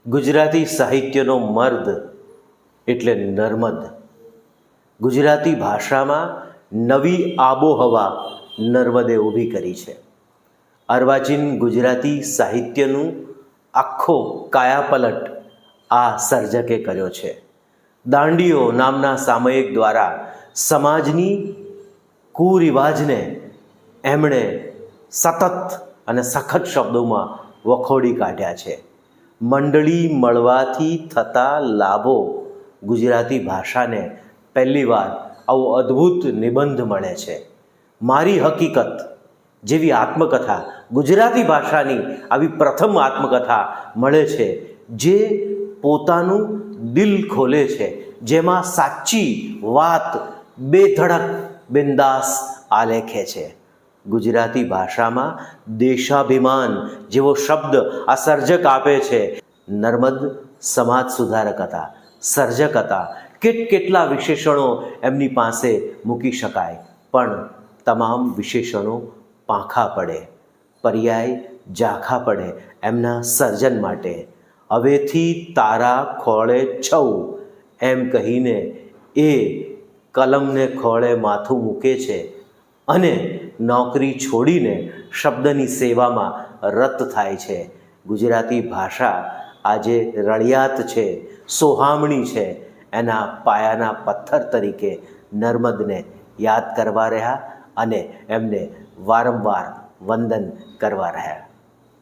ગુજરાતી સાહિત્યનો મર્દ એટલે નર્મદ. ગુજરાતી ભાષામાં નવી આબોહવા નર્મદે ઊભી કરી છે. અર્વાચીન ગુજરાતી સાહિત્યનું આખો કાયાપલટ આ સર્જકે કર્યો છે. દાંડીઓ નામના સામયિક દ્વારા સમાજની કુરિવાજને એમણે સતત અને સખત શબ્દોમાં વખોડી કાઢ્યા છે. મંડળી મળવાથી થતા લાભો ગુજરાતી ભાષાને પહેલીવાર આવો અદ્ભુત નિબંધ મળે છે. મારી હકીકત જેવી આત્મકથા ગુજરાતી ભાષાની આવી પ્રથમ આત્મકથા મળે છે, જે પોતાનું દિલ ખોલે છે, જેમાં સાચી વાત બેધડક બિંદાસ આલેખે છે. ગુજરાતી ભાષામાં દેશાભિમાન જેવો શબ્દ આ સર્જક આપે છે. નર્મદ સમાજ સુધારક હતા, સર્જક હતા. કેટલા વિશેષણો એમની પાસે મૂકી શકાય, પણ તમામ વિશેષણો પાંખા પડે, પર્યાય ઝાંખા પડે એમના સર્જન માટે. હવેથી તારા ખોળે છઉ એમ કહીને એ કલમને ખોળે માથું મૂકે છે અને નોકરી છોડીને શબ્દની સેવામાં રત થાય છે. ગુજરાતી ભાષા આજે રળિયાત છે, સોહામણી છે. એના પાયાના પથ્થર તરીકે નર્મદને યાદ કરવા રહ્યા અને એમને વારંવાર વંદન કરવા રહ્યા.